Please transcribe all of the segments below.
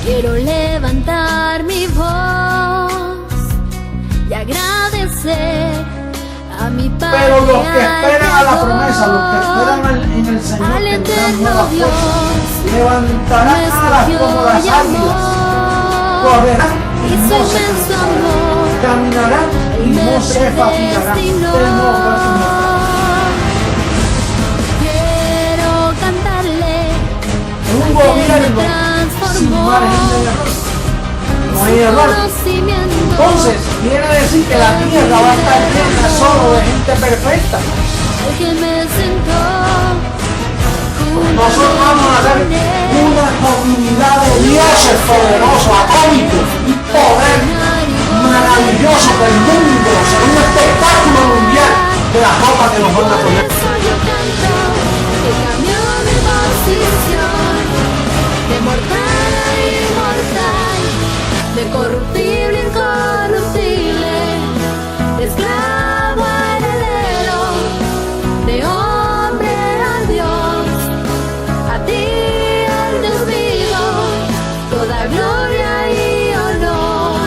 Quiero levantar mi voz y agradecer a mi Padre. Pero los que esperan a la promesa, los que esperan en el Señor, tendrán nuevas fuerzas, levantarán alas como las águilas, correrán y no se cansarán, caminarán y no se fatigarán. Quiero cantarle un gobierno sin margen de error. No hay error. Entonces, quiere decir que la tierra va a estar llena solo de gente perfecta. Nosotros vamos a ser una comunidad de dioses poderosos, atómicos y poder maravilloso del mundo, será un espectáculo mundial de la ropa que nos van a poner. De mortal a inmortal, de corruptible a incorruptible, de esclavo a heredero, de hombre a Dios, a ti al Dios vivo, toda gloria y honor.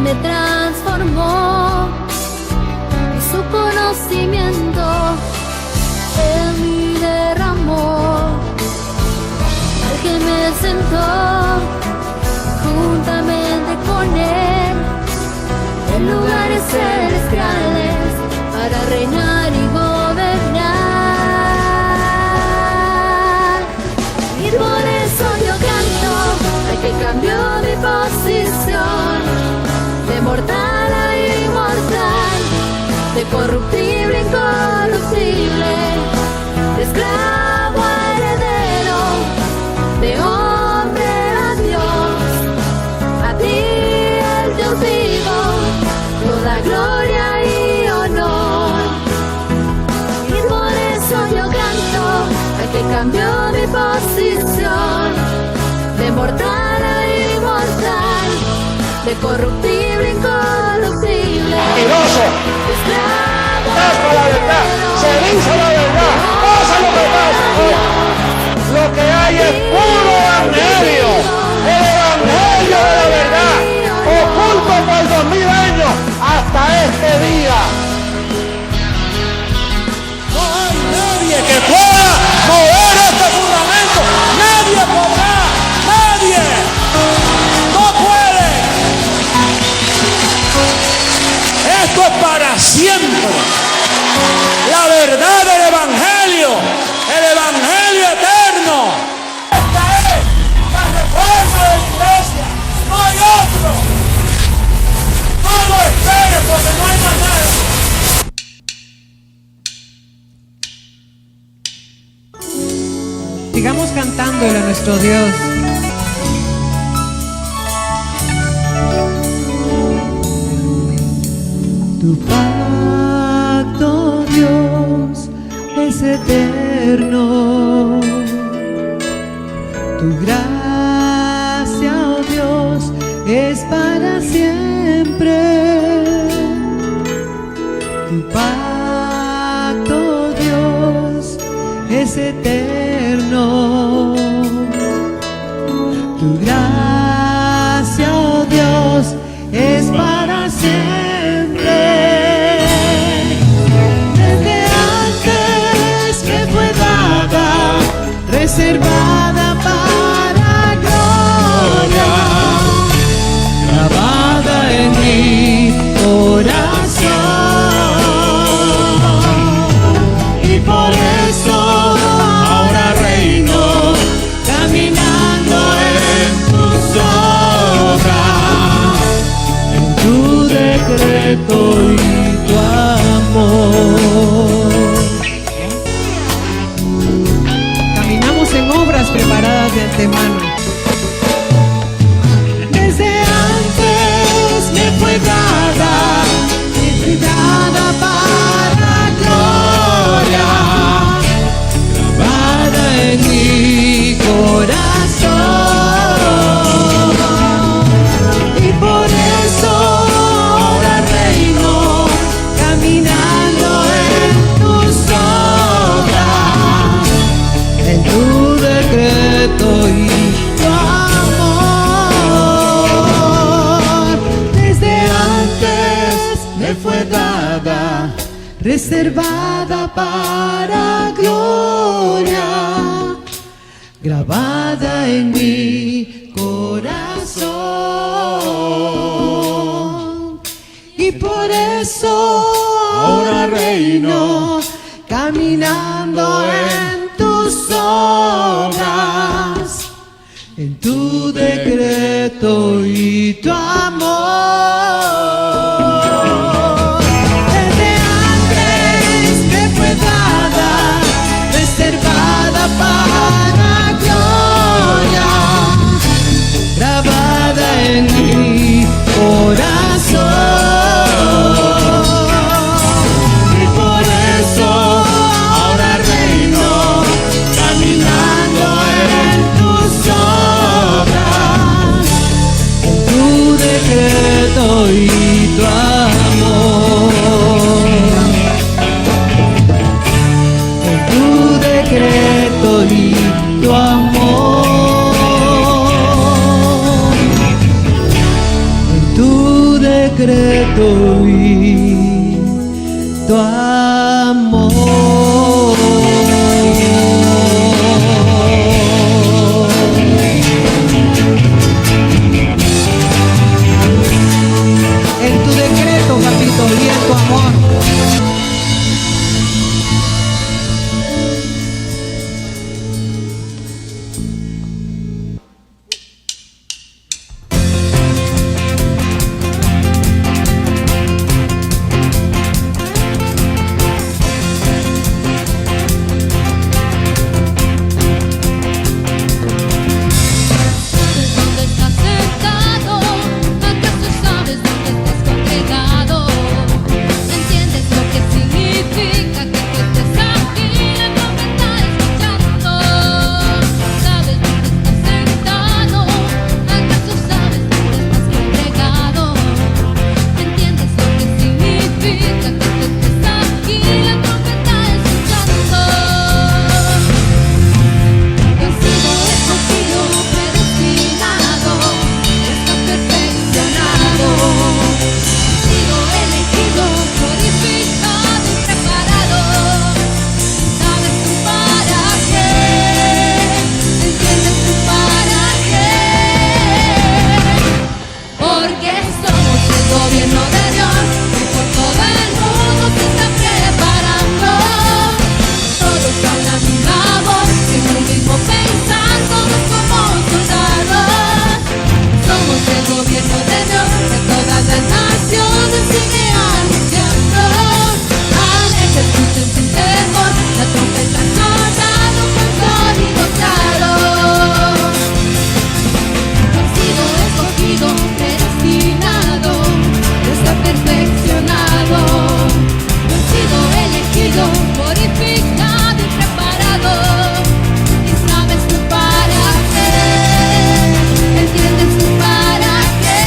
Me transformó y su conocimiento en mí derramó, al que me sentó juntamente con él en lugares celestiales para reinar y gobernar. Y por eso yo canto al que cambió mi posición, de mortal a inmortal, de corruptible a incorruptible, de esclavo a heredero, de hombre a Dios, a ti el Dios vivo, toda gloria y honor. Y por eso yo canto al que cambió mi posición, de mortal a inmortal, de corruptible a incorruptible. Mentiroso. Tapa la verdad, se dice la verdad, pasa lo que pasa. Lo que hay es puro evangelio, el evangelio de la verdad, oculto por 2000 años hasta este día. No hay nadie que pueda mover este fundamento, nadie podrá, nadie. Esto es para siempre. La verdad del evangelio, el evangelio eterno. Esta es la reforma de la iglesia. No hay otro. No lo esperes porque no hay más nada. Sigamos cantándole a nuestro Dios. Tu pacto, Dios, es eterno. Tu gracia, oh Dios, es para siempre. Tu pacto, Dios, es eterno. Tu gracia, oh Dios, es para siempre. Reservada para gloria, grabada en mi corazón, y por eso ahora reino, caminando en tus obras, en tu decreto y tu amor. con obras preparadas de antemano. Desde antes me fue dada para gloria, grabada en mi corazón, y por eso ahora reino caminando en tus obras, en tu decreto y tu amor. Desde antes me fue dada, reservada para gloria, grabada en mi corazón, y por eso ahora reino caminando en tus obras, en tu decreto y tu amor. Desde antes me fue dada, reservada para gloria, grabada en mi corazón, y por eso ahora reino caminando en tus obras, en tu decreto y tu amor, en tu decreto y tu amor, en tu decreto y tu amor. En tu decreto, papito, y en tu amor. ¿Dónde estás sentado? ¿Acaso sabes dónde estás congregado? ¿Entiendes lo que significa que tú estés aquí? La trompeta escuchando. ¿Sabes dónde estás sentado? ¿Acaso sabes dónde estás congregado? ¿Entiendes lo que significa que tú estés aquí? La trompeta escuchando. Has sido escogido, predestinado, está perfeccionado. Has sido elegido, glorificado y preparado. ¿Sabes tú para qué? ¿Entiendes tú para qué? Porque somos el gobierno de Dios y por todo el mundo se está preparando. Todos hablan una voz, en un mismo pensar, todos como soldados. Somos el gobierno de Dios, de todas las naciones sigue anunciando. Alerta, escuchen sin temor, la trompeta sonando con sonido claro. Has sido escogido, predestinado, está perfeccionado. Has sido elegido, glorificado y preparado. Y sabes tú para qué, entiendes tú para qué.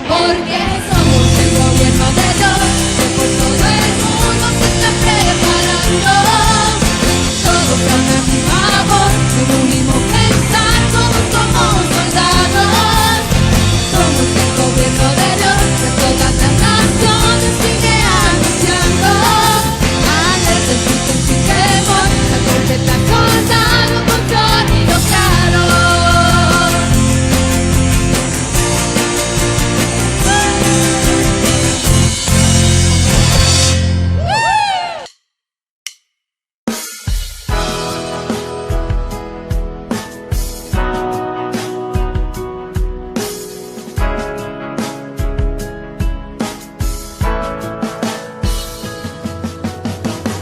Porque somos el gobierno de Dios, que por todo el mundo se está preparando. Todos hablan una voz, en un mismo pensar, todos como soldados. Somos el gobierno de Dios, de todas las naciones sigue anunciando. Alerta, escuchen sin temor, la trompeta sonando con sonido claro.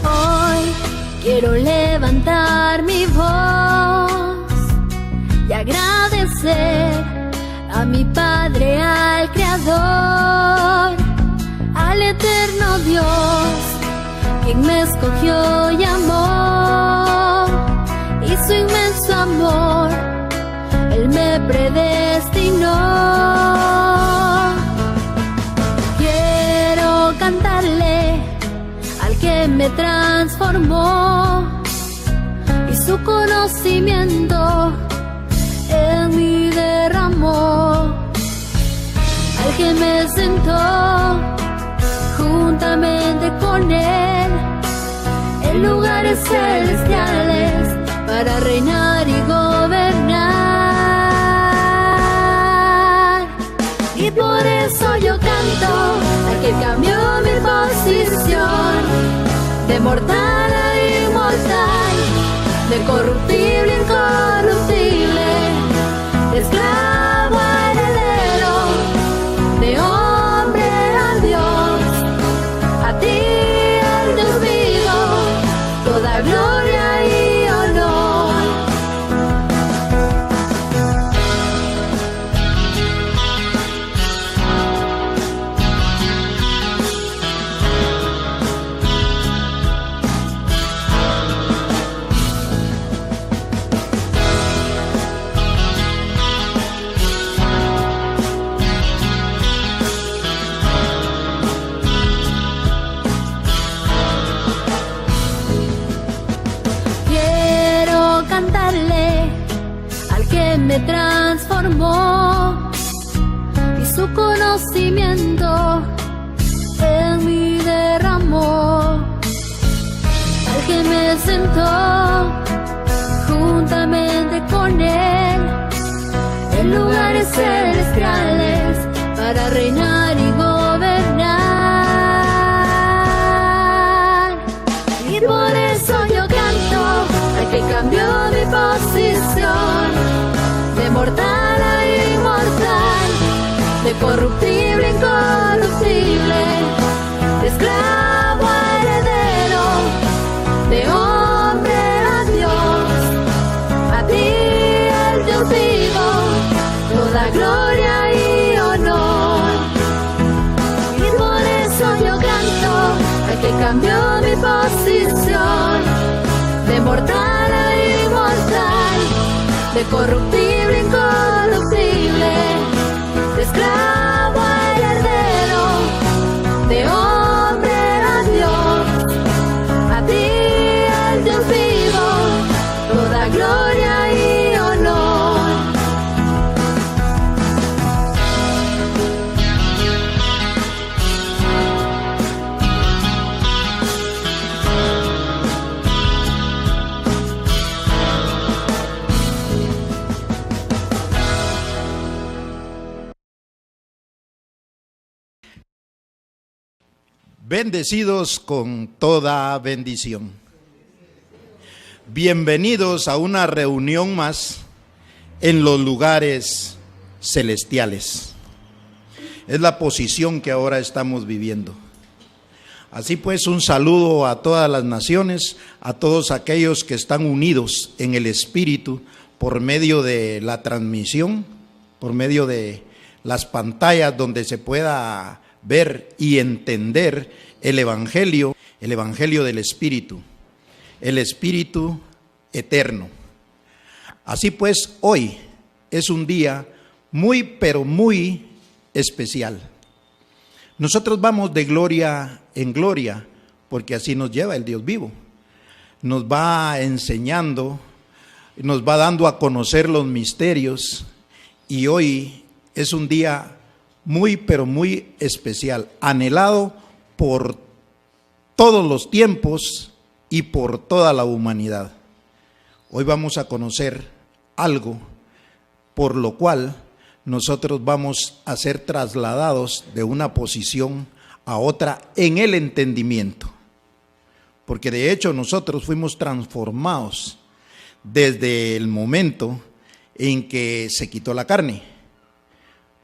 Hoy quiero leer levantar mi voz y agradecer a mi Padre, al Creador, al eterno Dios, quien me escogió y amó, y su inmenso amor Él me predestinó. Quiero cantarle al que me transformó, y su conocimiento en mí derramó, al que me sentó juntamente con Él en lugares celestiales para reinar y gobernar. Y por eso yo canto al que cambió mi posición de mortal a inmortal, de corruptible a incorruptible, de esclavo a heredero, de hombre a Dios, a ti el Dios vivo, toda gloria y honor. Cantarle al que me transformó, y su conocimiento en mí derramó, al que me sentó juntamente con Él en lugares celestiales para reinar y gobernar. Y por eso yo canto al que cambió mi posición de mortal a inmortal, de corruptible a incorruptible, de esclavo a heredero, de hombre a Dios, a ti el Dios vivo, toda gloria y honor. Y por eso yo canto al que cambió mi posición de mortal a inmortal, de corruptible a incorruptible, de esclavo a heredero, de hombre a Dios, a ti el Dios vivo, toda gloria y honor. Bendecidos con toda bendición. Bienvenidos a una reunión más en los lugares celestiales. Es la posición que ahora estamos viviendo. Así pues, un saludo a todas las naciones, a todos aquellos que están unidos en el Espíritu por medio de la transmisión, por medio de las pantallas donde se pueda ver y entender el Evangelio del Espíritu, el Espíritu eterno. Así pues, hoy es un día muy, pero muy especial. Nosotros vamos de gloria en gloria, porque así nos lleva el Dios vivo. Nos va enseñando, nos va dando a conocer los misterios, y hoy es un día muy, pero muy especial, anhelado por todos los tiempos y por toda la humanidad. Hoy vamos a conocer algo por lo cual nosotros vamos a ser trasladados de una posición a otra en el entendimiento. Porque de hecho nosotros fuimos transformados desde el momento en que se quitó la carne.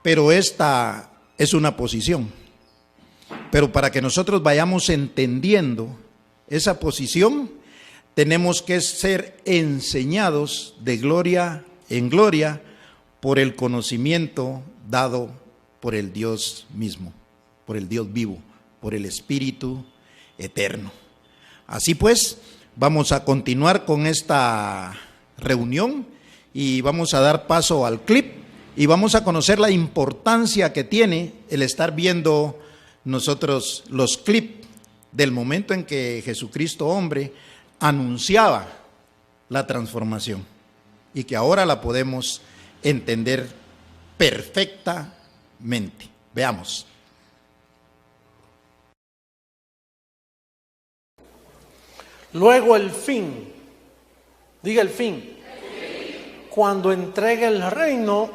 Pero esta es una posición. Pero para que nosotros vayamos entendiendo esa posición, tenemos que ser enseñados de gloria en gloria por el conocimiento dado por el Dios mismo, por el Dios vivo, por el Espíritu eterno. Así pues, vamos a continuar con esta reunión y vamos a dar paso al clip y vamos a conocer la importancia que tiene el estar viendo nosotros los clips del momento en que Jesucristo hombre anunciaba la transformación y que ahora la podemos entender perfectamente. Veamos. Luego el fin, diga el fin, cuando entregue el reino,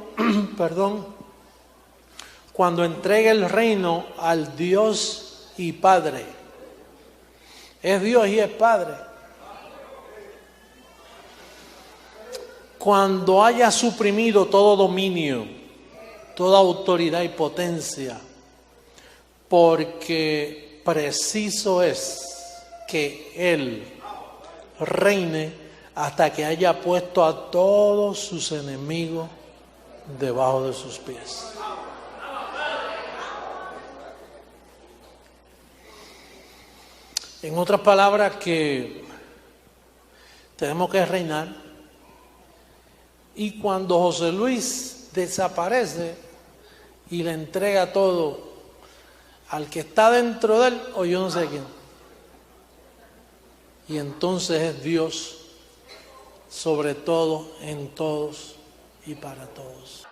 cuando entregue el reino al Dios y Padre. Es Dios y es Padre. Cuando haya suprimido todo dominio, toda autoridad y potencia, porque preciso es que Él reine hasta que haya puesto a todos sus enemigos debajo de sus pies. En otras palabras, que tenemos que reinar, y cuando José Luis desaparece y le entrega todo al que está dentro de él, o yo no sé quién, y entonces es Dios sobre todo, en todos y para todos.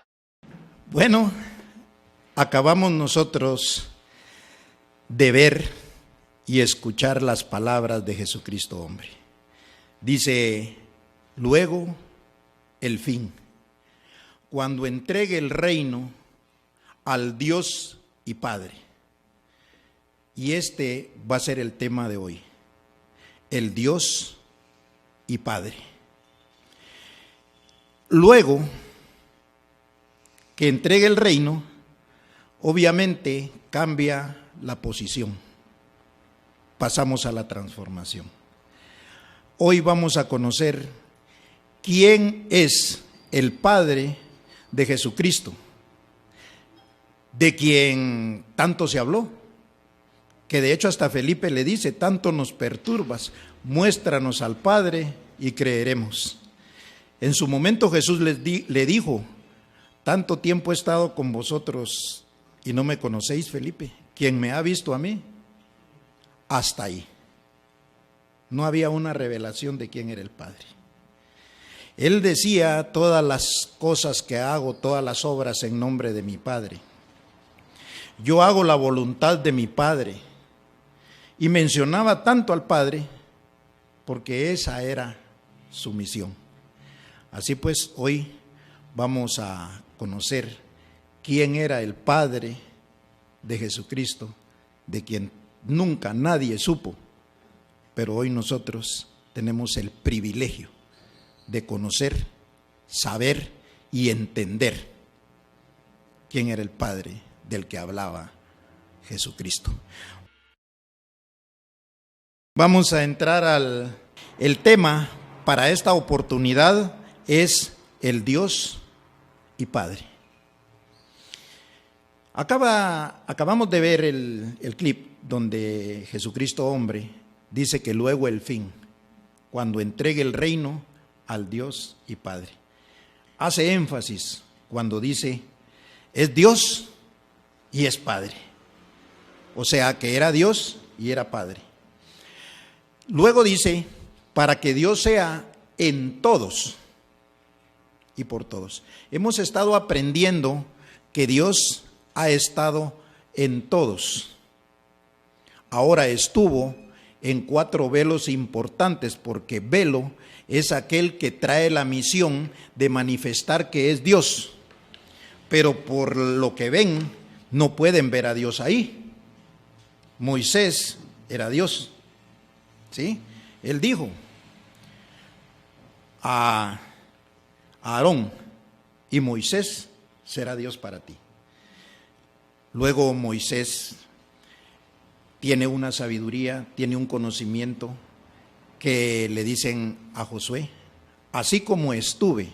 Bueno, acabamos nosotros de ver y escuchar las palabras de Jesucristo hombre. Dice, luego el fin, cuando entregue el reino al Dios y Padre. Y este va a ser el tema de hoy. El Dios y Padre. Luego que entregue el reino, obviamente cambia la posición. Pasamos a la transformación. Hoy vamos a conocer quién es el Padre de Jesucristo, de quien tanto se habló, que de hecho hasta Felipe le dice, tanto nos perturbas, muéstranos al Padre y creeremos. En su momento Jesús le dijo, tanto tiempo he estado con vosotros y no me conocéis, Felipe, quien me ha visto a mí, hasta ahí. No había una revelación de quién era el Padre. Él decía, todas las cosas que hago, todas las obras en nombre de mi Padre. Yo hago la voluntad de mi Padre. Y mencionaba tanto al Padre porque esa era su misión. Así pues, hoy vamos a conocer quién era el Padre de Jesucristo, de quien nunca nadie supo, pero hoy nosotros tenemos el privilegio de conocer, saber y entender quién era el Padre del que hablaba Jesucristo. Vamos a entrar el tema para esta oportunidad es el Dios y Padre. Acabamos de ver el clip donde Jesucristo hombre dice que luego el fin, cuando entregue el reino al Dios y Padre. Hace énfasis cuando dice, es Dios y es Padre. O sea que era Dios y era Padre. Luego dice, para que Dios sea en todos y por todos. Hemos estado aprendiendo que Dios ha estado en todos. Ahora estuvo en 4 velos importantes, porque velo es aquel que trae la misión de manifestar que es Dios. Pero por lo que ven, no pueden ver a Dios ahí. Moisés era Dios. ¿Sí? Él dijo a Aarón, y Moisés será Dios para ti. Luego Moisés tiene una sabiduría, tiene un conocimiento que le dicen a Josué: así como estuve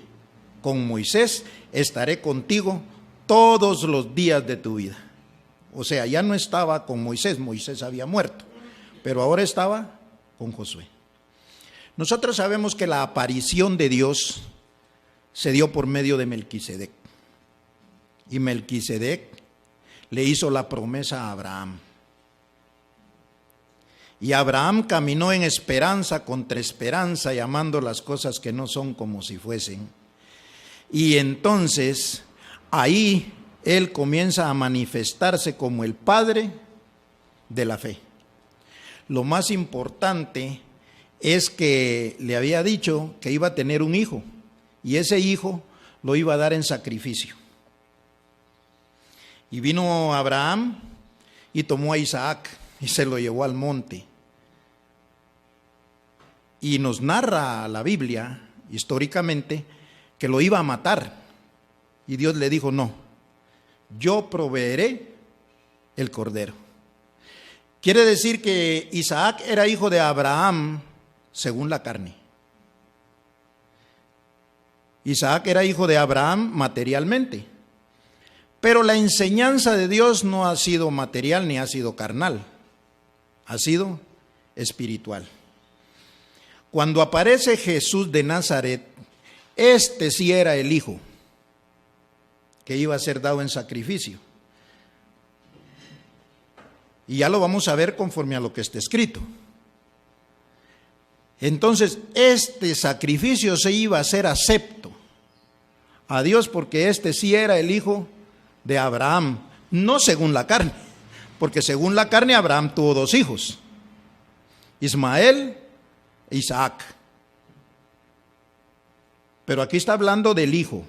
con Moisés, estaré contigo todos los días de tu vida. O sea, ya no estaba con Moisés, Moisés había muerto, pero ahora estaba con Josué. Nosotros sabemos que la aparición de Dios se dio por medio de Melquisedec. Y Melquisedec le hizo la promesa a Abraham. Y Abraham caminó en esperanza contra esperanza, llamando las cosas que no son como si fuesen. Y entonces ahí él comienza a manifestarse como el padre de la fe. Lo más importante es que le había dicho que iba a tener un hijo, y ese hijo lo iba a dar en sacrificio. Y vino Abraham y tomó a Isaac y se lo llevó al monte. Y nos narra la Biblia, históricamente, que lo iba a matar. Y Dios le dijo: no, yo proveeré el cordero. Quiere decir que Isaac era hijo de Abraham según la carne. Isaac era hijo de Abraham materialmente. Pero la enseñanza de Dios no ha sido material ni ha sido carnal, ha sido espiritual. Cuando aparece Jesús de Nazaret, este sí era el hijo que iba a ser dado en sacrificio. Y ya lo vamos a ver conforme a lo que está escrito. Entonces, este sacrificio se iba a ser acepto a Dios, porque este sí era el hijo de Abraham, no según la carne, porque según la carne Abraham tuvo dos hijos, Ismael e Isaac. Pero aquí está hablando del hijo,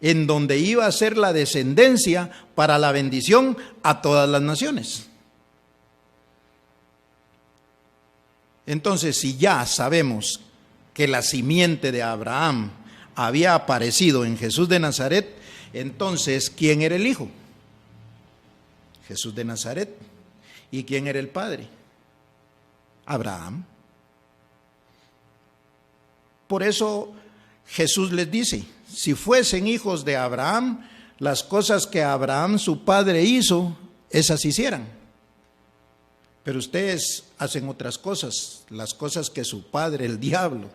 en donde iba a ser la descendencia para la bendición a todas las naciones. Entonces, si ya sabemos que la simiente de Abraham había aparecido en Jesús de Nazaret, entonces, ¿quién era el hijo? Jesús de Nazaret. ¿Y quién era el padre? Abraham. Por eso Jesús les dice: si fuesen hijos de Abraham, las cosas que Abraham su padre hizo, esas hicieran. Pero ustedes hacen otras cosas, las cosas que su padre, el diablo.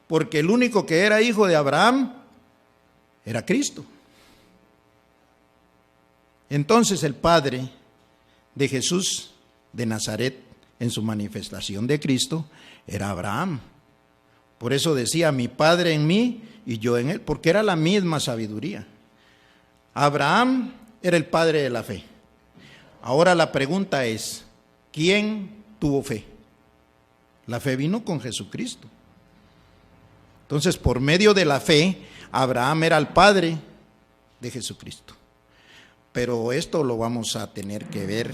Porque el único que era hijo de Abraham era Cristo. Entonces el padre de Jesús de Nazaret, en su manifestación de Cristo, era Abraham. Por eso decía: mi padre en mí y yo en él, porque era la misma sabiduría. Abraham era el padre de la fe. Ahora la pregunta es: ¿quién tuvo fe? La fe vino con Jesucristo. Entonces, por medio de la fe, Abraham era el padre de Jesucristo. Pero esto lo vamos a tener que ver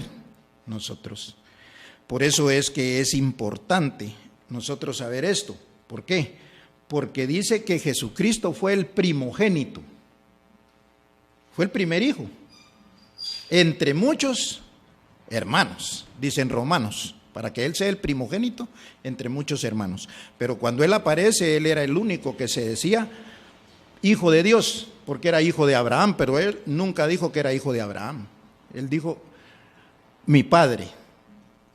nosotros. Por eso es que es importante nosotros saber esto. ¿Por qué? Porque dice que Jesucristo fue el primogénito. Fue el primer hijo. Entre muchos hermanos, dicen Romanos, para que él sea el primogénito entre muchos hermanos. Pero cuando él aparece, él era el único que se decía hijo de Dios, porque era hijo de Abraham, pero él nunca dijo que era hijo de Abraham. Él dijo: mi padre,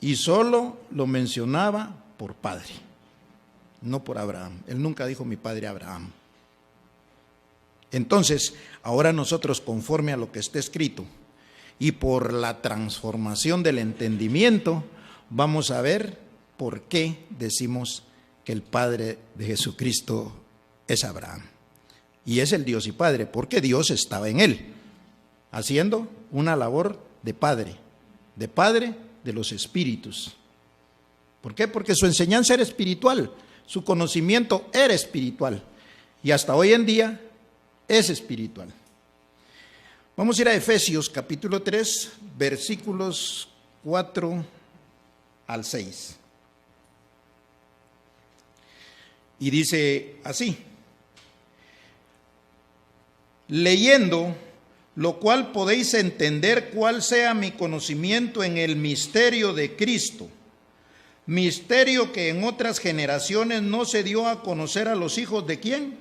y solo lo mencionaba por padre, no por Abraham. Él nunca dijo mi padre Abraham. Entonces, ahora nosotros, conforme a lo que está escrito y por la transformación del entendimiento, vamos a ver por qué decimos que el padre de Jesucristo es Abraham. Y es el Dios y Padre, porque Dios estaba en él, haciendo una labor de padre de los espíritus. ¿Por qué? Porque su enseñanza era espiritual, su conocimiento era espiritual, y hasta hoy en día es espiritual. Vamos a ir a Efesios capítulo 3, versículos 4 al 6. Y dice así: leyendo, lo cual podéis entender cuál sea mi conocimiento en el misterio de Cristo, Misterio que en otras generaciones no se dio a conocer a los hijos de ¿quién?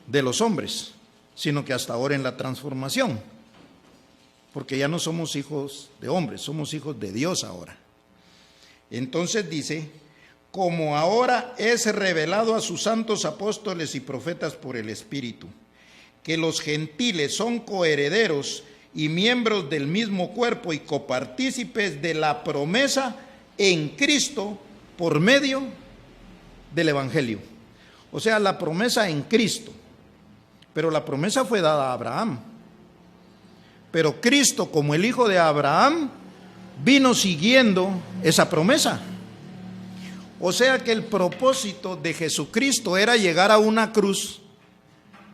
De los hombres, sino que hasta ahora en la transformación. Porque ya no somos hijos de hombres, somos hijos de Dios ahora. Entonces dice, como ahora es revelado a sus santos apóstoles y profetas por el Espíritu, que los gentiles son coherederos y miembros del mismo cuerpo y copartícipes de la promesa en Cristo por medio del Evangelio. O sea, la promesa en Cristo. Pero la promesa fue dada a Abraham. Pero Cristo, como el hijo de Abraham, vino siguiendo esa promesa. O sea que el propósito de Jesucristo era llegar a una cruz,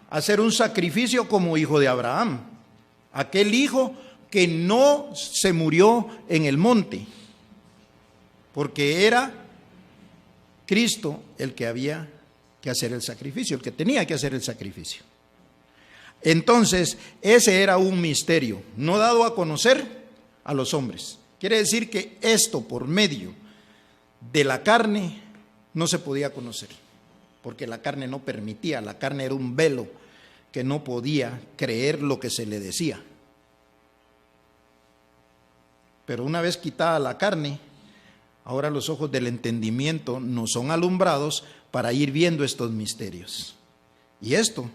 hacer un sacrificio como hijo de Abraham. Aquel hijo que no se murió en el monte, porque era Cristo el que había que hacer el sacrificio, el que tenía que hacer el sacrificio. Entonces, ese era un misterio, no dado a conocer a los hombres. Quiere decir que esto por medio de la carne no se podía conocer, porque la carne no permitía, la carne era un velo que no podía creer lo que se le decía. Pero una vez quitada la carne, ahora los ojos del entendimiento nos son alumbrados para ir viendo estos misterios. Y esto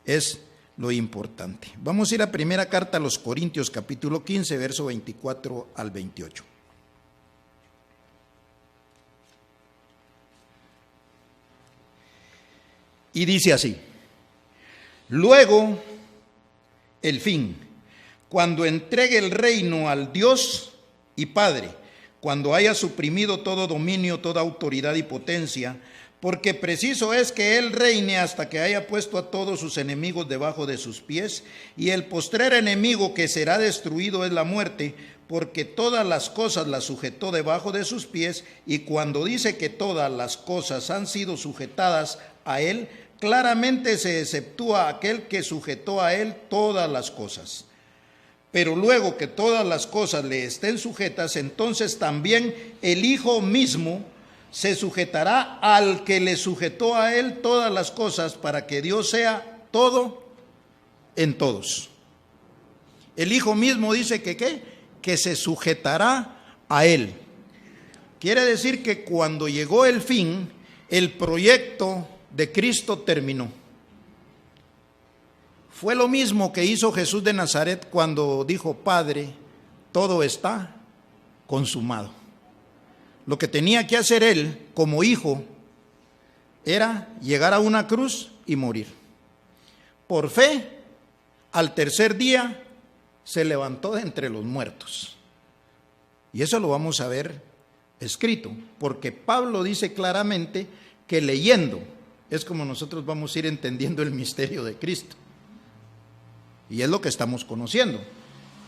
es lo importante. Vamos a ir a primera carta a los Corintios, capítulo 15, verso 24 al 28. Y dice así: luego, el fin, cuando entregue el reino al Dios y Padre, cuando haya suprimido todo dominio, toda autoridad y potencia, porque preciso es que Él reine hasta que haya puesto a todos sus enemigos debajo de sus pies, y el postrer enemigo que será destruido es la muerte, porque todas las cosas las sujetó debajo de sus pies, y cuando dice que todas las cosas han sido sujetadas a Él, claramente se exceptúa aquel que sujetó a Él todas las cosas. Pero luego que todas las cosas le estén sujetas, entonces también el Hijo mismo se sujetará al que le sujetó a Él todas las cosas, para que Dios sea todo en todos. El Hijo mismo dice que ¿qué? Que se sujetará a Él. Quiere decir que cuando llegó el fin, el proyecto de Cristo terminó. Fue lo mismo que hizo Jesús de Nazaret cuando dijo: Padre, todo está consumado. Lo que tenía que hacer Él como hijo era llegar a una cruz y morir. Por fe, al tercer día se levantó de entre los muertos. Y eso lo vamos a ver escrito, porque Pablo dice claramente que leyendo es como nosotros vamos a ir entendiendo el misterio de Cristo. Y es lo que estamos conociendo,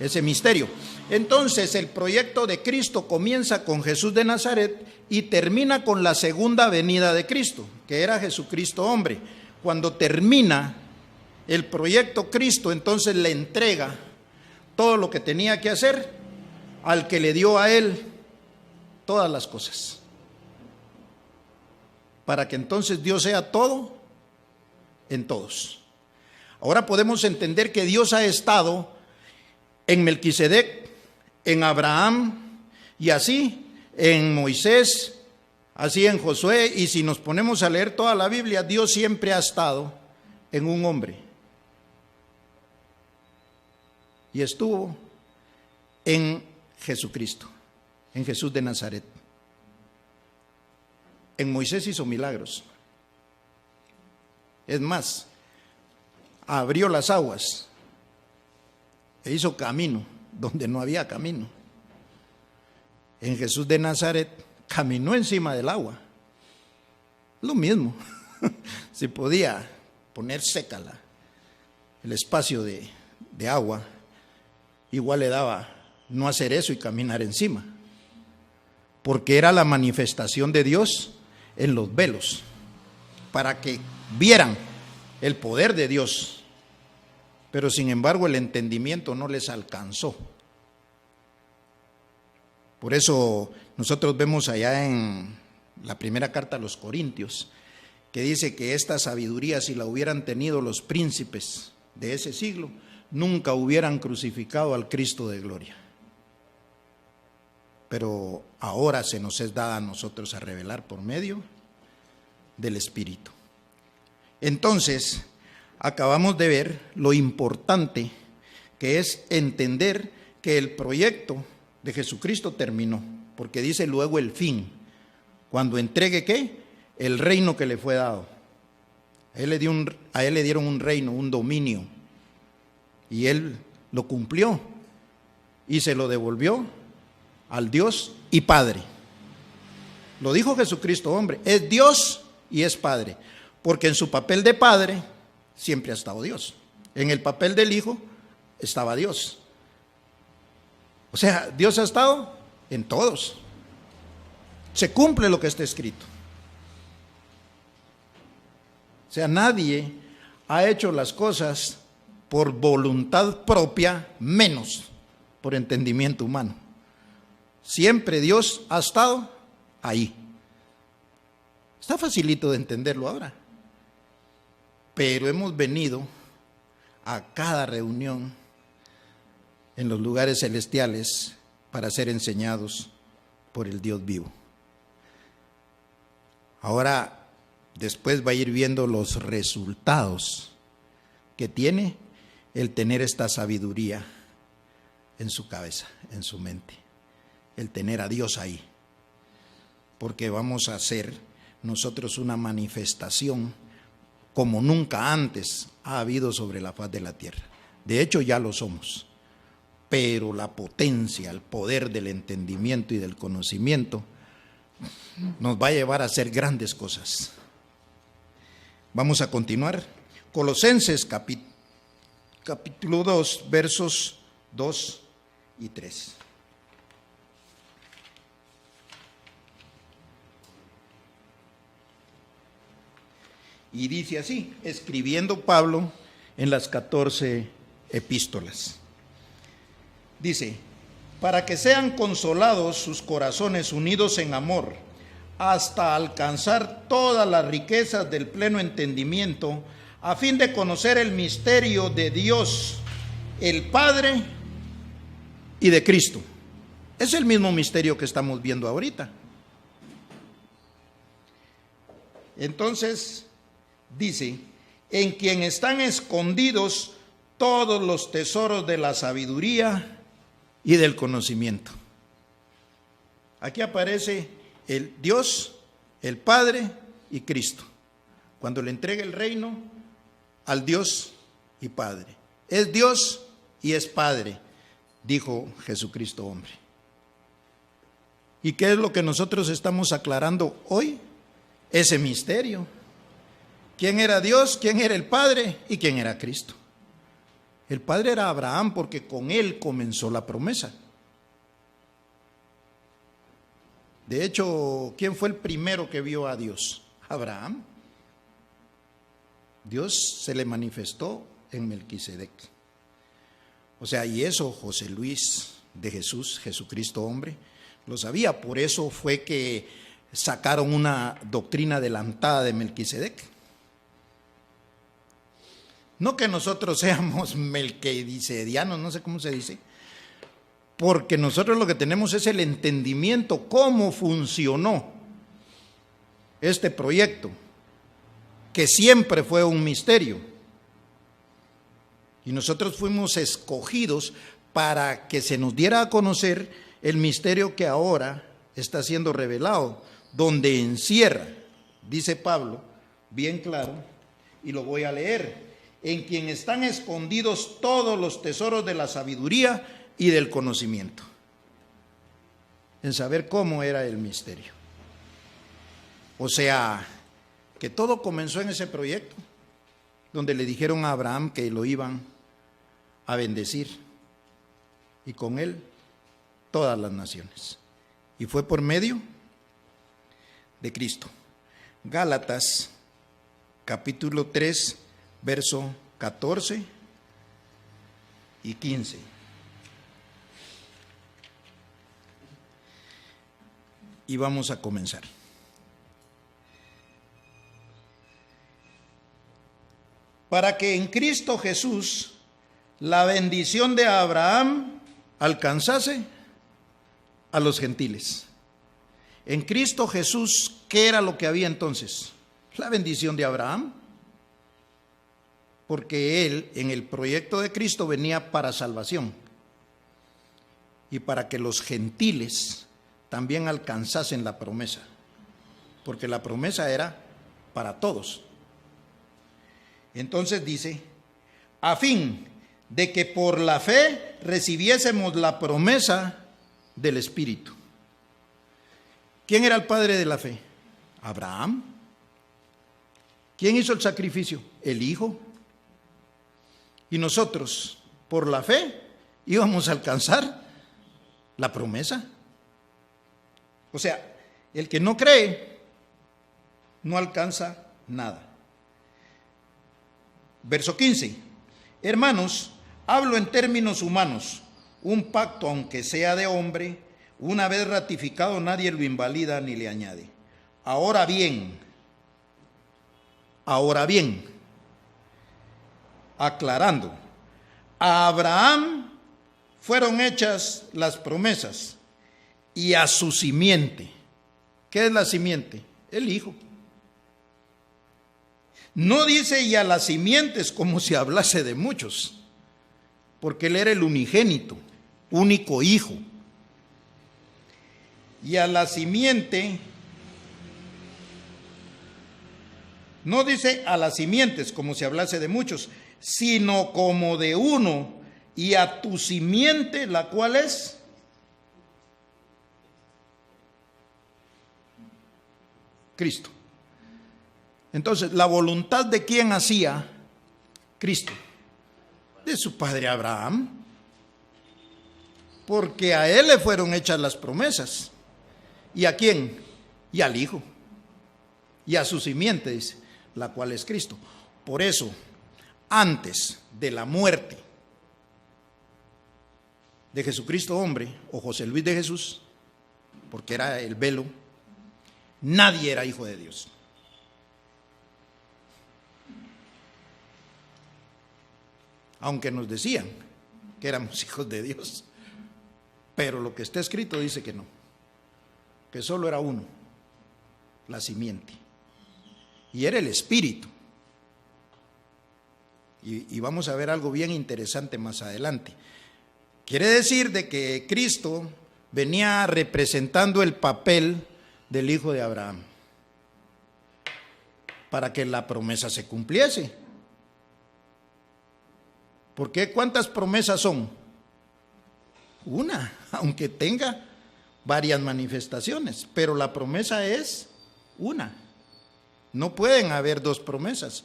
ese misterio. Entonces el proyecto de Cristo comienza con Jesús de Nazaret y termina con la segunda venida de Cristo, que era Jesucristo hombre. Cuando termina el proyecto Cristo, entonces le entrega todo lo que tenía que hacer al que le dio a Él todas las cosas, para que entonces Dios sea todo en todos. Ahora podemos entender que Dios ha estado en Melquisedec, en Abraham, y así en Moisés, así en Josué, y si nos ponemos a leer toda la Biblia, Dios siempre ha estado en un hombre. Y estuvo en Jesucristo, en Jesús de Nazaret. En Moisés hizo milagros. Es más, abrió las aguas e hizo camino donde no había camino. En Jesús de Nazaret caminó encima del agua. Lo mismo. Si podía poner seca el espacio de agua, igual le daba no hacer eso y caminar encima, porque era la manifestación de Dios en los velos, para que vieran el poder de Dios. Pero sin embargo el entendimiento no les alcanzó. Por eso nosotros vemos allá en la primera carta a los Corintios, que dice que esta sabiduría, si la hubieran tenido los príncipes de ese siglo, nunca hubieran crucificado al Cristo de gloria. Pero ahora se nos es dada a nosotros a revelar por medio del Espíritu. Entonces, acabamos de ver lo importante que es entender que el proyecto de Jesucristo terminó, porque dice luego el fin, cuando entregue ¿qué? El reino que le fue dado. A él le dieron un reino, un dominio, y él lo cumplió y se lo devolvió al Dios y Padre. Lo dijo Jesucristo, hombre, es Dios y es Padre, porque en su papel de Padre siempre ha estado Dios. En el papel del Hijo estaba Dios. O sea, Dios ha estado en todos. Se cumple lo que está escrito. O sea, nadie ha hecho las cosas por voluntad propia, menos por entendimiento humano. Siempre Dios ha estado ahí. Está facilito de entenderlo ahora. Pero hemos venido a cada reunión en los lugares celestiales para ser enseñados por el Dios vivo. Ahora, después va a ir viendo los resultados que tiene el tener esta sabiduría en su cabeza, en su mente, el tener a Dios ahí, porque vamos a hacer nosotros una manifestación como nunca antes ha habido sobre la faz de la tierra. De hecho, ya lo somos, pero la potencia, el poder del entendimiento y del conocimiento nos va a llevar a hacer grandes cosas. Vamos a continuar. Colosenses capítulo 2, versos 2 y 3. Y dice así, escribiendo Pablo en las 14 epístolas. Dice, para que sean consolados sus corazones unidos en amor, hasta alcanzar todas las riquezas del pleno entendimiento, a fin de conocer el misterio de Dios, el Padre y de Cristo. Es el mismo misterio que estamos viendo ahorita. Entonces, dice, en quien están escondidos todos los tesoros de la sabiduría y del conocimiento. Aquí aparece el Dios, el Padre y Cristo. Cuando le entrega el reino al Dios y Padre. Es Dios y es Padre, dijo Jesucristo hombre. ¿Y qué es lo que nosotros estamos aclarando hoy? Ese misterio. ¿Quién era Dios? ¿Quién era el Padre? ¿Y quién era Cristo? El Padre era Abraham porque con él comenzó la promesa. De hecho, ¿quién fue el primero que vio a Dios? Abraham. Dios se le manifestó en Melquisedec. O sea, y eso José Luis de Jesús, Jesucristo hombre, lo sabía. Por eso fue que sacaron una doctrina adelantada de Melquisedec. No que nosotros seamos melquidicedianos, no sé cómo se dice, porque nosotros lo que tenemos es el entendimiento, cómo funcionó este proyecto, que siempre fue un misterio. Y nosotros fuimos escogidos para que se nos diera a conocer el misterio que ahora está siendo revelado, donde encierra, dice Pablo, bien claro, y lo voy a leer, en quien están escondidos todos los tesoros de la sabiduría y del conocimiento. En saber cómo era el misterio. O sea, que todo comenzó en ese proyecto, donde le dijeron a Abraham que lo iban a bendecir, y con él todas las naciones. Y fue por medio de Cristo. Gálatas, capítulo 3, verso 14 y 15. y vamos a comenzar. Para que en Cristo Jesús la bendición de Abraham alcanzase a los gentiles. En Cristo Jesús, ¿qué era lo que había entonces? La bendición de Abraham. Porque él, en el proyecto de Cristo, venía para salvación. Y para que los gentiles también alcanzasen la promesa. Porque la promesa era para todos. Entonces dice, a fin de que por la fe recibiésemos la promesa del Espíritu. ¿Quién era el padre de la fe? Abraham. ¿Quién hizo el sacrificio? El Hijo. Y nosotros, por la fe, íbamos a alcanzar la promesa. O sea, el que no cree, no alcanza nada. Verso 15. Hermanos, hablo en términos humanos. Un pacto, aunque sea de hombre, una vez ratificado, nadie lo invalida ni le añade. Ahora bien, aclarando, a Abraham fueron hechas las promesas y a su simiente. ¿Qué es la simiente? El Hijo. No dice y a las simientes como si hablase de muchos, porque él era el unigénito, único hijo. Y a la simiente, no dice a las simientes como si hablase de muchos, sino como de uno, y a tu simiente, la cual es Cristo. Entonces, ¿la voluntad de quién hacía Cristo? De su padre Abraham. Porque a él le fueron hechas las promesas. ¿Y a quién? Y al Hijo. Y a su simiente, dice, la cual es Cristo. Por eso, antes de la muerte de Jesucristo hombre, o José Luis de Jesús, porque era el velo, nadie era hijo de Dios. Aunque nos decían que éramos hijos de Dios, pero lo que está escrito dice que no, que solo era uno, la simiente, y era el Espíritu. Y vamos a ver algo bien interesante más adelante. Quiere decir de que Cristo venía representando el papel del hijo de Abraham, para que la promesa se cumpliese. Porque ¿cuántas promesas son? Una, aunque tenga varias manifestaciones, pero la promesa es una. No pueden haber dos promesas.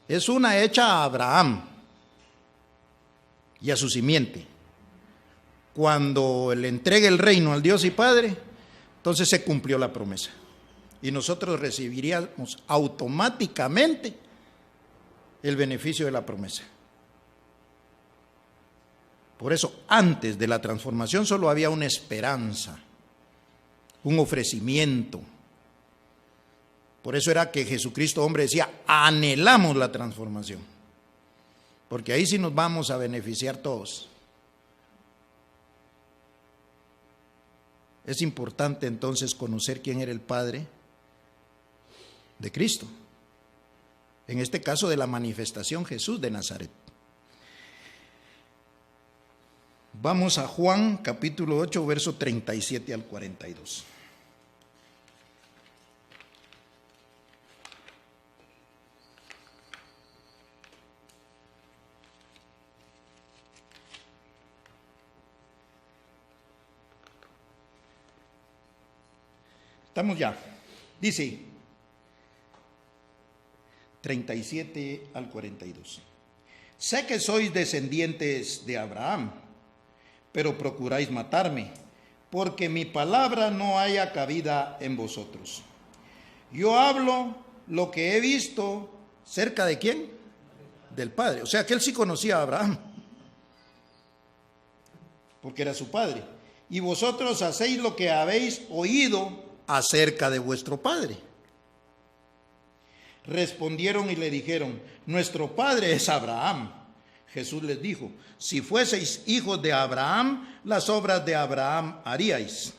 Es una hecha a Abraham y a su simiente. Cuando le entregue el reino al Dios y Padre, entonces se cumplió la promesa. Y nosotros recibiríamos automáticamente el beneficio de la promesa. Por eso, antes de la transformación solo había una esperanza, un ofrecimiento. Por eso era que Jesucristo, hombre, decía, anhelamos la transformación. Porque ahí sí nos vamos a beneficiar todos. Es importante entonces conocer quién era el Padre de Cristo. En este caso de la manifestación Jesús de Nazaret. Vamos a Juan capítulo 8, verso 37 al 42. Estamos ya. Dice 37 al 42. Sé que sois descendientes de Abraham, pero procuráis matarme, porque mi palabra no haya cabida en vosotros. Yo hablo lo que he visto. ¿Cerca de quién? Del Padre. O sea que él sí conocía a Abraham, porque era su padre. Y vosotros hacéis lo que habéis oído acerca de vuestro padre. Respondieron y le dijeron: nuestro padre es Abraham. Jesús les dijo: si fueseis hijos de Abraham, las obras de Abraham haríais.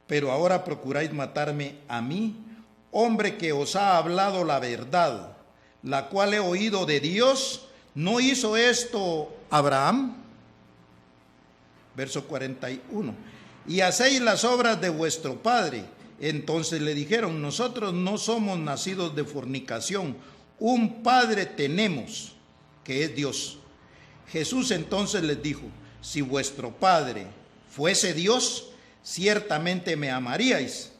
Pero ahora procuráis matarme a mí, hombre que os ha hablado la verdad, la cual he oído de Dios. ¿No hizo esto Abraham? Verso 41. Y hacéis las obras de vuestro padre. Entonces le dijeron: nosotros no somos nacidos de fornicación, un padre tenemos, que es Dios. Jesús entonces les dijo: si vuestro padre fuese Dios, ciertamente me amaríais,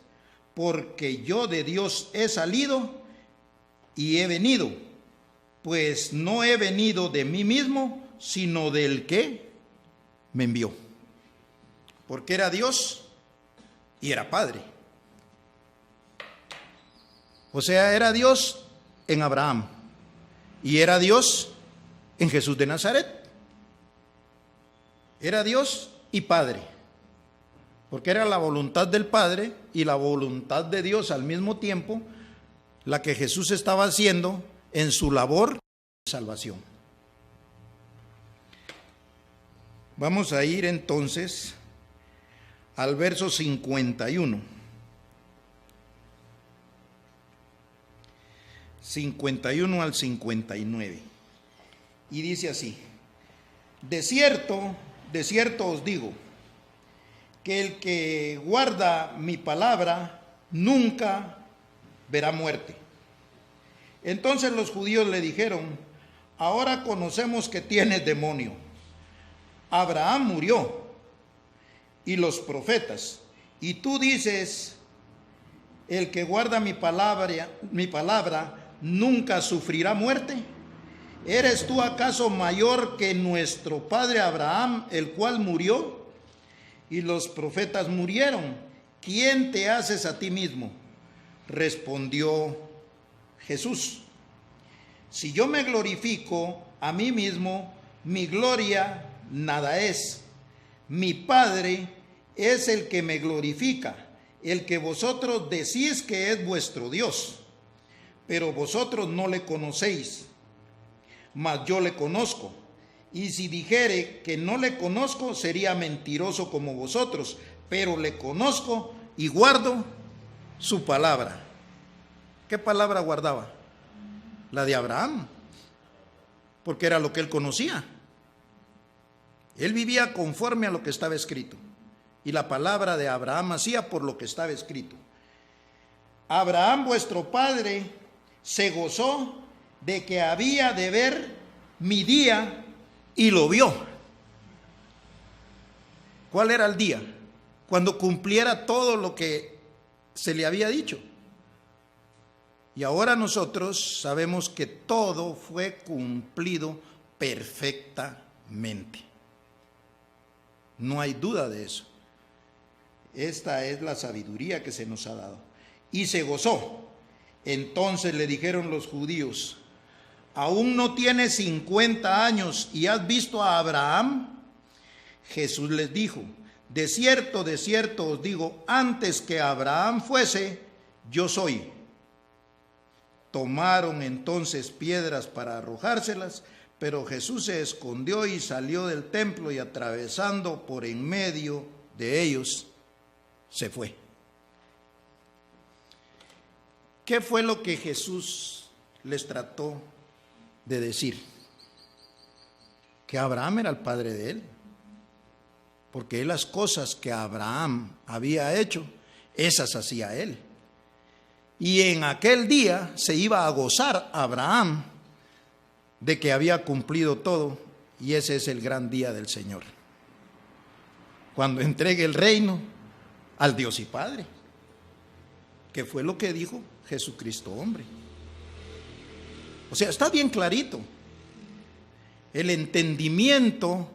porque yo de Dios he salido y he venido, pues no he venido de mí mismo, sino del que me envió. Porque era Dios y era Padre. O sea, era Dios en Abraham y era Dios en Jesús de Nazaret. Era Dios y Padre, porque era la voluntad del Padre y la voluntad de Dios al mismo tiempo la que Jesús estaba haciendo en su labor de salvación. Vamos a ir entonces al verso 51. 51 al 59. Y dice así: de cierto os digo, que el que guarda mi palabra nunca verá muerte. Entonces los judíos le dijeron: ahora conocemos que tienes demonio. Abraham murió y los profetas, y tú dices: el que guarda mi palabra nunca sufrirá muerte. ¿Eres tú acaso mayor que nuestro padre Abraham, el cual murió? Y los profetas murieron. ¿Quién te haces a ti mismo? Respondió Jesús: si yo me glorifico a mí mismo, mi gloria nada es. Mi Padre es el que me glorifica, el que vosotros decís que es vuestro Dios. Pero vosotros no le conocéis, mas yo le conozco. Y si dijere que no le conozco, sería mentiroso como vosotros, pero le conozco y guardo su palabra. ¿Qué palabra guardaba? La de Abraham, porque era lo que él conocía. Él vivía conforme a lo que estaba escrito, y la palabra de Abraham hacía por lo que estaba escrito. Abraham, vuestro padre, se gozó de que había de ver mi día y lo vio. ¿Cuál era el día? Cuando cumpliera todo lo que se le había dicho. Y ahora nosotros sabemos que todo fue cumplido perfectamente. No hay duda de eso. Esta es la sabiduría que se nos ha dado. Y se gozó. Entonces le dijeron los judíos: ¿aún no tienes 50 años y has visto a Abraham? Jesús les dijo: de cierto os digo, antes que Abraham fuese, yo soy. Tomaron entonces piedras para arrojárselas, pero Jesús se escondió y salió del templo, y atravesando por en medio de ellos, se fue. ¿Qué fue lo que Jesús les trató de decir? Que Abraham era el padre de él, porque las cosas que Abraham había hecho, esas hacía él. Y en aquel día se iba a gozar Abraham de que había cumplido todo, y ese es el gran día del Señor, cuando entregue el reino al Dios y Padre, que fue lo que dijo Jesucristo hombre. O sea, está bien clarito. El entendimiento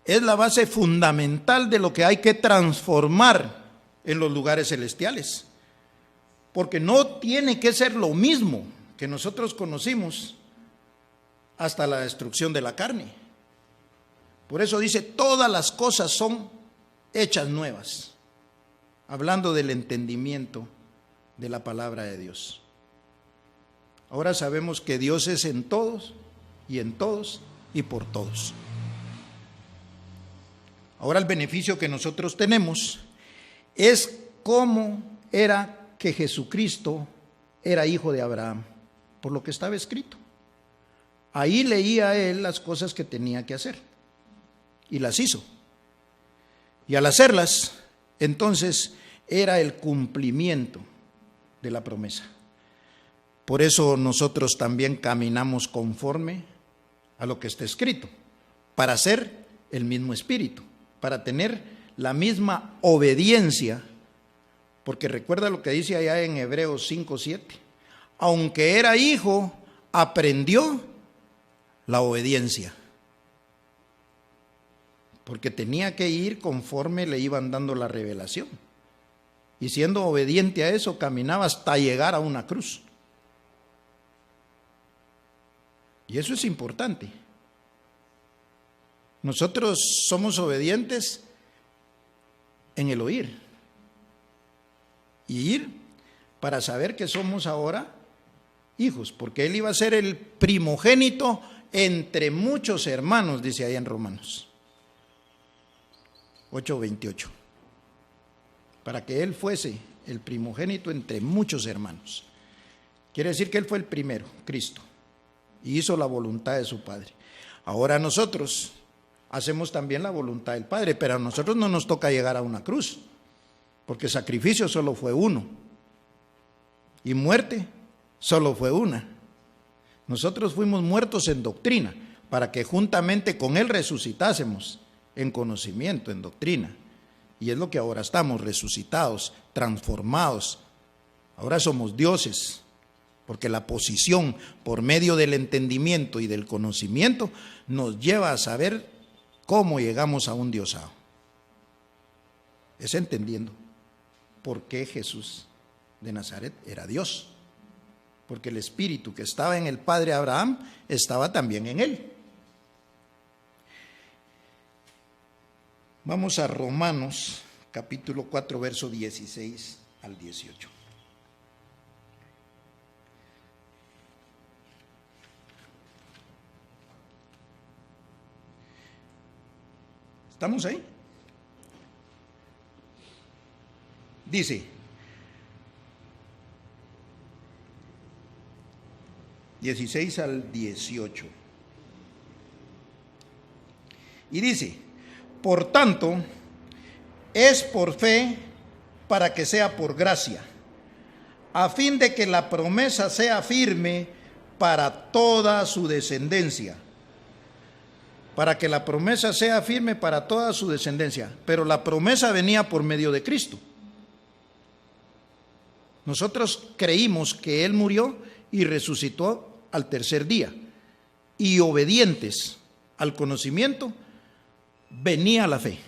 es la base fundamental de lo que hay que transformar en los lugares celestiales, porque no tiene que ser lo mismo que nosotros conocimos hasta la destrucción de la carne. Por eso dice: todas las cosas son hechas nuevas. hablando del entendimiento de la palabra de Dios. Ahora sabemos que Dios es en todos y por todos. Ahora el beneficio que nosotros tenemos es cómo era que Jesucristo era hijo de Abraham, por lo que estaba escrito. Ahí leía él las cosas que tenía que hacer y las hizo. Y al hacerlas, entonces era el cumplimiento de la promesa. Por eso nosotros también caminamos conforme a lo que está escrito, para ser el mismo espíritu, para tener la misma obediencia, porque recuerda lo que dice allá en Hebreos 5:7, aunque era hijo, aprendió la obediencia, porque tenía que ir conforme le iban dando la revelación, y siendo obediente a eso, caminaba hasta llegar a una cruz. Y eso es importante. Nosotros somos obedientes en el oír. Y ir para saber que somos ahora hijos, porque él iba a ser el primogénito entre muchos hermanos, dice ahí en Romanos 8:28. Para que él fuese el primogénito entre muchos hermanos. Quiere decir que él fue el primero, Cristo, y hizo la voluntad de su Padre. Ahora nosotros hacemos también la voluntad del Padre, pero a nosotros no nos toca llegar a una cruz, porque sacrificio solo fue uno, y muerte solo fue una. Nosotros fuimos muertos en doctrina, para que juntamente con Él resucitásemos en conocimiento, en doctrina. Y es lo que ahora estamos, resucitados, transformados. Ahora somos dioses, porque la posición por medio del entendimiento y del conocimiento nos lleva a saber cómo llegamos a un diosado. Es entendiendo por qué Jesús de Nazaret era Dios, porque el espíritu que estaba en el padre Abraham estaba también en él. Vamos a Romanos capítulo 4, verso 16 al 18. ¿Estamos ahí? Dice, 16 al 18. Y dice, por tanto, es por fe para que sea por gracia, a fin de que la promesa sea firme para toda su descendencia. Para que la promesa sea firme para toda su descendencia. Pero la promesa venía por medio de Cristo. Nosotros creímos que Él murió y resucitó al tercer día. Y obedientes al conocimiento, venía la fe.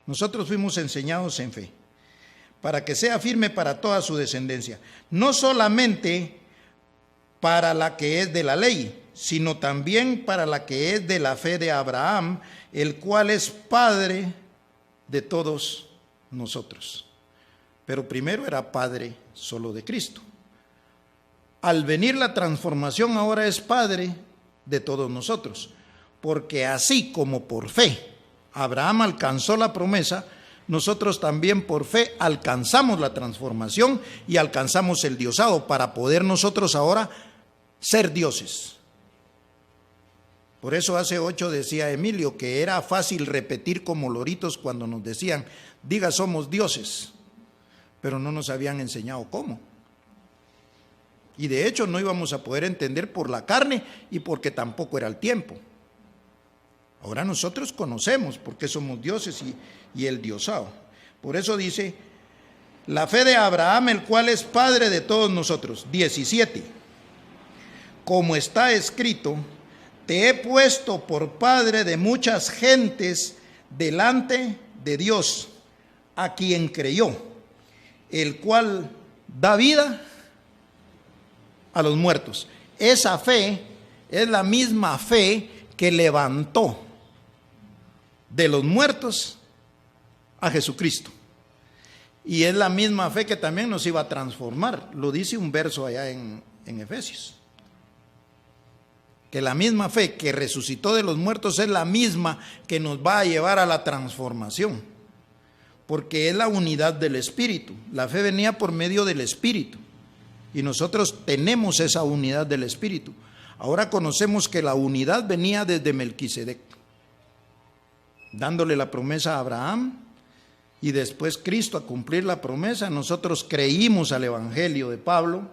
Nosotros fuimos enseñados en fe. Para que sea firme para toda su descendencia. No solamente para la que es de la ley, sino también para la que es de la fe de Abraham, el cual es Padre de todos nosotros. Pero primero era Padre solo de Cristo. Al venir la transformación, ahora es Padre de todos nosotros, porque así como por fe Abraham alcanzó la promesa, nosotros también por fe alcanzamos la transformación y alcanzamos el diosado para poder nosotros ahora ser dioses. Por eso hace 8 decía Emilio que era fácil repetir como loritos cuando nos decían, diga somos dioses, pero no nos habían enseñado cómo. Y de hecho no íbamos a poder entender por la carne y porque tampoco era el tiempo. Ahora nosotros conocemos por qué somos dioses y el diosado. Por eso dice, la fe de Abraham, el cual es Padre de todos nosotros. 17. Como está escrito, te he puesto por padre de muchas gentes delante de Dios, a quien creyó, el cual da vida a los muertos. Esa fe es la misma fe que levantó de los muertos a Jesucristo. Y es la misma fe que también nos iba a transformar. Lo dice un verso allá en Efesios. Que la misma fe que resucitó de los muertos es la misma que nos va a llevar a la transformación. Porque es la unidad del Espíritu. La fe venía por medio del Espíritu. Y nosotros tenemos esa unidad del Espíritu. Ahora conocemos que la unidad venía desde Melquisedec, dándole la promesa a Abraham, y después Cristo a cumplir la promesa. Nosotros creímos al Evangelio de Pablo,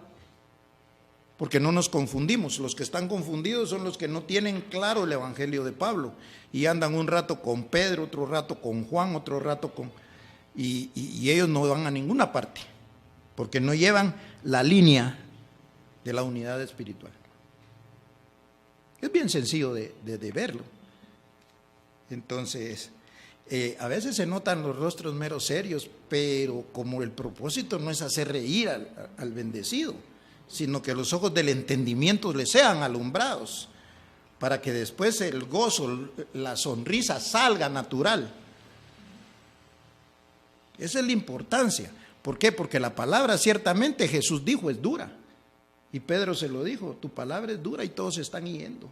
porque no nos confundimos. Los que están confundidos son los que no tienen claro el Evangelio de Pablo, y andan un rato con Pedro, otro rato con Juan, otro rato con... Y ellos no van a ninguna parte, porque no llevan la línea de la unidad espiritual. Es bien sencillo de verlo. Entonces, a veces se notan los rostros meros serios, pero como el propósito no es hacer reír al bendecido, sino que los ojos del entendimiento le sean alumbrados, para que después el gozo, la sonrisa salga natural. Esa es la importancia. ¿Por qué? Porque la palabra, ciertamente Jesús dijo, es dura. Y Pedro se lo dijo, tu palabra es dura y todos se están yendo.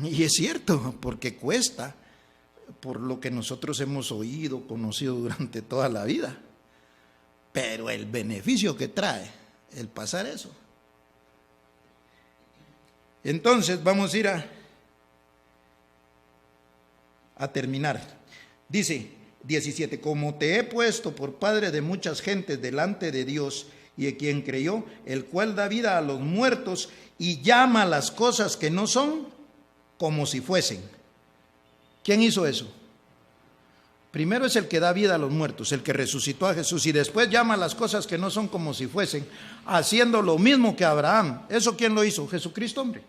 Y es cierto, porque cuesta, por lo que nosotros hemos oído, conocido durante toda la vida. Pero el beneficio que trae el pasar eso. Entonces vamos a ir a terminar. Dice 17, como te he puesto por padre de muchas gentes delante de Dios, y de quien creyó, el cual da vida a los muertos y llama las cosas que no son como si fuesen. ¿Quién hizo eso? Primero es el que da vida a los muertos, el que resucitó a Jesús, y después llama las cosas que no son como si fuesen, haciendo lo mismo que Abraham. ¿Eso quién lo hizo? Jesucristo, hombre.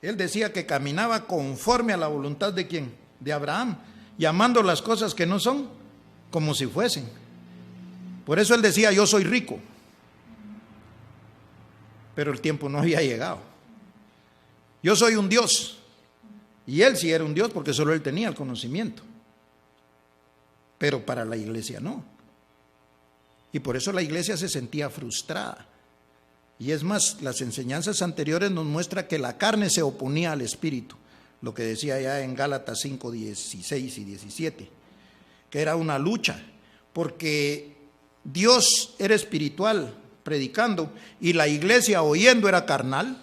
Él decía que caminaba conforme a la voluntad de ¿quién? De Abraham, llamando las cosas que no son como si fuesen. Por eso él decía, yo soy rico. Pero el tiempo no había llegado. Yo soy un Dios. Y él sí era un Dios porque solo él tenía el conocimiento. Pero para la iglesia no. Y por eso la iglesia se sentía frustrada. Y es más, las enseñanzas anteriores nos muestran que la carne se oponía al espíritu. Lo que decía ya en Gálatas 5, 16 y 17. Que era una lucha. Porque Dios era espiritual, predicando, y la iglesia oyendo era carnal.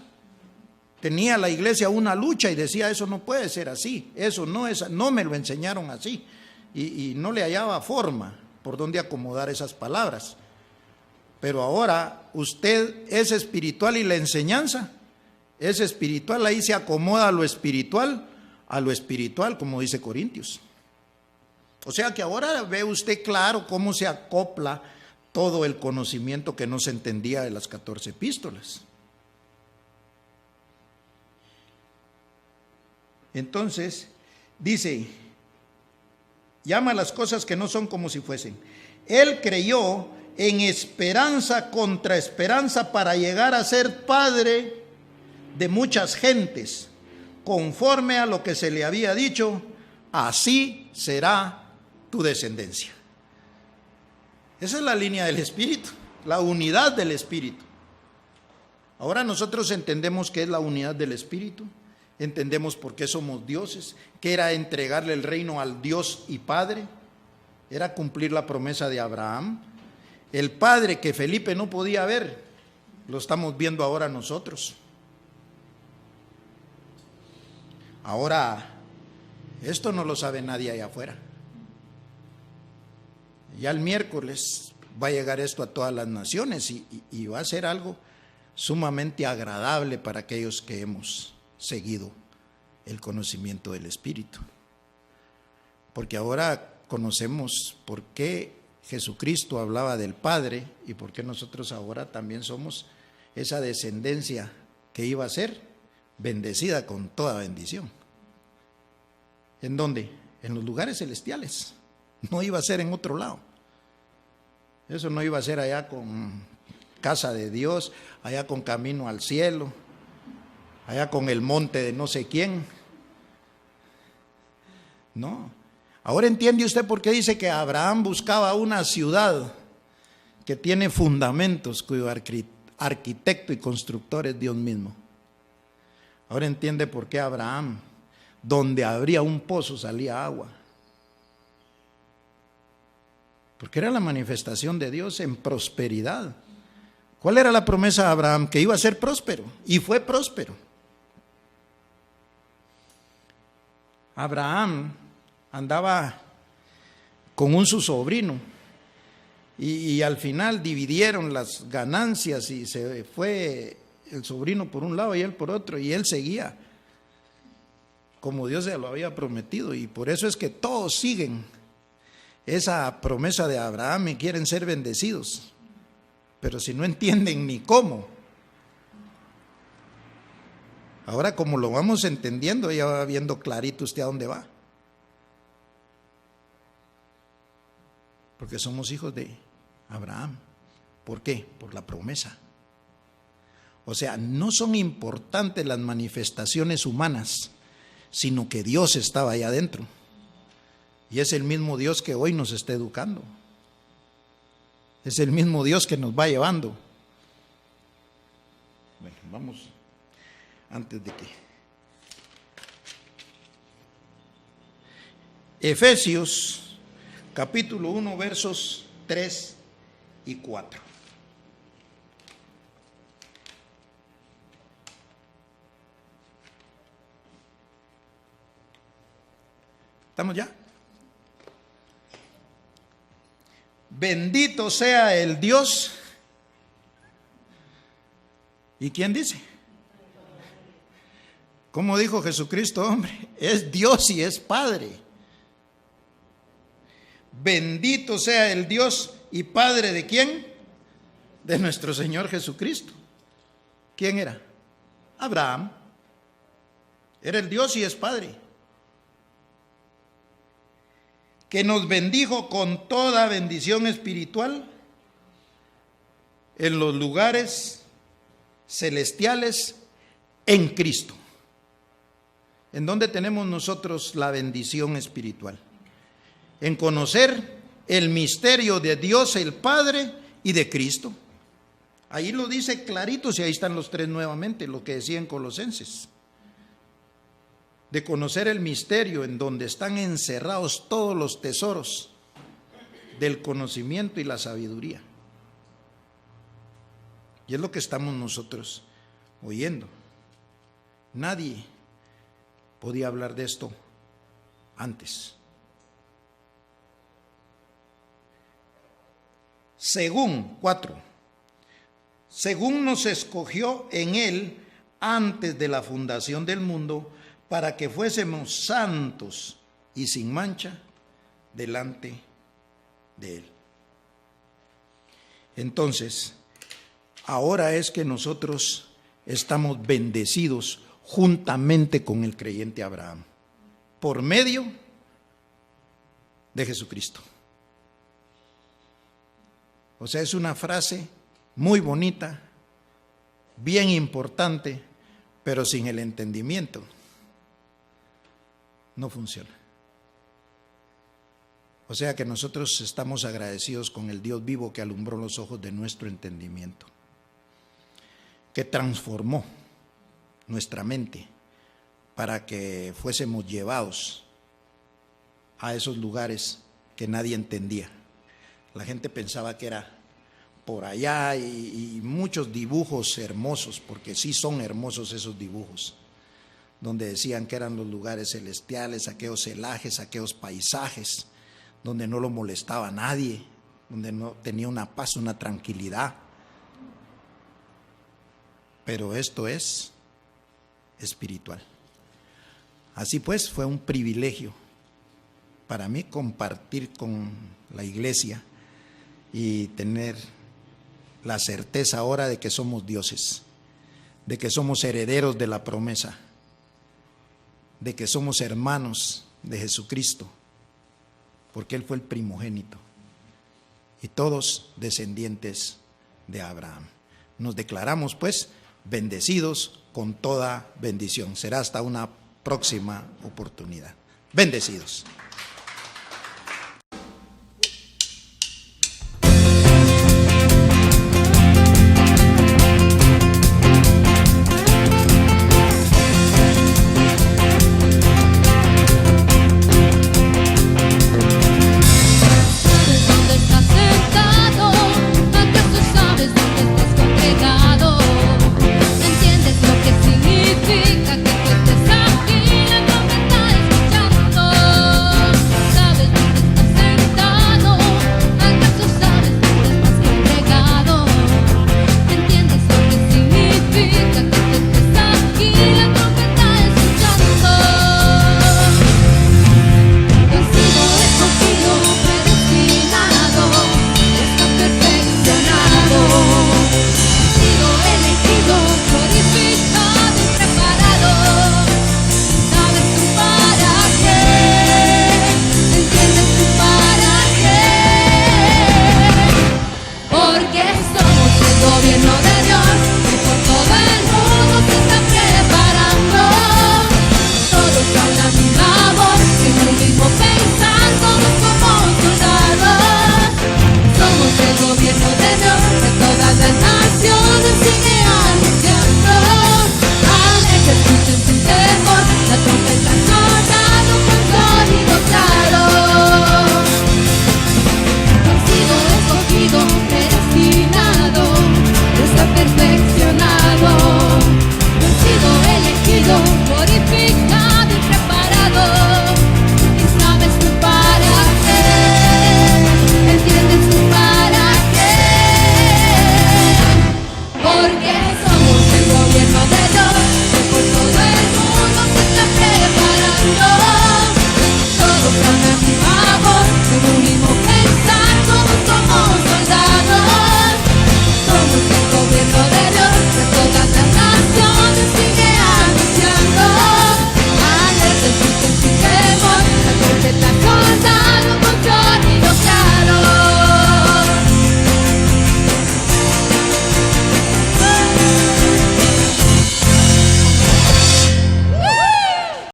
Tenía la iglesia una lucha y decía, eso no puede ser así, eso no me lo enseñaron así, y no le hallaba forma por donde acomodar esas palabras. Pero ahora usted es espiritual y la enseñanza es espiritual, ahí se acomoda a lo espiritual, como dice Corintios. O sea que ahora ve usted claro cómo se acopla todo el conocimiento que no se entendía de las 14 epístolas. Entonces, dice, llama las cosas que no son como si fuesen. Él creyó en esperanza contra esperanza para llegar a ser padre de muchas gentes, conforme a lo que se le había dicho, así será tu descendencia. Esa es la línea del Espíritu, la unidad del Espíritu. Ahora nosotros entendemos qué es la unidad del Espíritu, entendemos por qué somos dioses, que era entregarle el reino al Dios y Padre, era cumplir la promesa de Abraham. El Padre que Felipe no podía ver, lo estamos viendo ahora nosotros. Ahora, esto no lo sabe nadie allá afuera. Ya el miércoles va a llegar esto a todas las naciones y va a ser algo sumamente agradable para aquellos que hemos seguido el conocimiento del Espíritu. Porque ahora conocemos por qué Jesucristo hablaba del Padre y por qué nosotros ahora también somos esa descendencia que iba a ser bendecida con toda bendición. ¿En dónde? En los lugares celestiales. No iba a ser en otro lado. Eso no iba a ser allá con casa de Dios, allá con camino al cielo, allá con el monte de no sé quién. No. Ahora entiende usted por qué dice que Abraham buscaba una ciudad que tiene fundamentos, cuyo arquitecto y constructor es Dios mismo. Ahora entiende por qué Abraham, donde habría un pozo, salía agua. Porque era la manifestación de Dios en prosperidad. ¿Cuál era la promesa de Abraham? Que iba a ser próspero, y fue próspero. Abraham andaba con su sobrino, y al final dividieron las ganancias y se fue el sobrino por un lado y él por otro, y él seguía como Dios se lo había prometido, y por eso es que todos siguen esa promesa de Abraham y quieren ser bendecidos, pero si no entienden ni cómo. Ahora, como lo vamos entendiendo, ya va viendo clarito usted a dónde va, porque somos hijos de Abraham. ¿Por qué? Por la promesa. O sea, no son importantes las manifestaciones humanas, sino que Dios estaba allá adentro. Y es el mismo Dios que hoy nos está educando. Es el mismo Dios que nos va llevando. Bueno, vamos, antes de que... Efesios, capítulo 1, versos 3 y 4. ¿Estamos ya? Bendito sea el Dios. ¿Y quién dice? ¿Cómo dijo Jesucristo, hombre? Es Dios y es Padre. Bendito sea el Dios y Padre ¿de quién? De nuestro Señor Jesucristo. ¿Quién era? Abraham. Era el Dios y es Padre, que nos bendijo con toda bendición espiritual en los lugares celestiales en Cristo. ¿En dónde tenemos nosotros la bendición espiritual? En conocer el misterio de Dios el Padre y de Cristo. Ahí lo dice clarito, y ahí están los tres nuevamente, lo que decía en Colosenses. De conocer el misterio en donde están encerrados todos los tesoros del conocimiento y la sabiduría. Y es lo que estamos nosotros oyendo. Nadie podía hablar de esto antes. Según nos escogió en Él antes de la fundación del mundo, para que fuésemos santos y sin mancha delante de Él. Entonces, ahora es que nosotros estamos bendecidos juntamente con el creyente Abraham, por medio de Jesucristo. O sea, es una frase muy bonita, bien importante, pero sin el entendimiento no funciona. O sea que nosotros estamos agradecidos con el Dios vivo que alumbró los ojos de nuestro entendimiento, que transformó nuestra mente para que fuésemos llevados a esos lugares que nadie entendía. La gente pensaba que era por allá, y muchos dibujos hermosos, porque sí son hermosos esos dibujos, donde decían que eran los lugares celestiales, aquellos celajes, aquellos paisajes, donde no lo molestaba a nadie, donde no tenía una paz, una tranquilidad. Pero esto es espiritual. Así pues, fue un privilegio para mí compartir con la iglesia y tener la certeza ahora de que somos dioses, de que somos herederos de la promesa, de que somos hermanos de Jesucristo, porque Él fue el primogénito, y todos descendientes de Abraham. Nos declaramos pues bendecidos con toda bendición. Será hasta una próxima oportunidad. Bendecidos.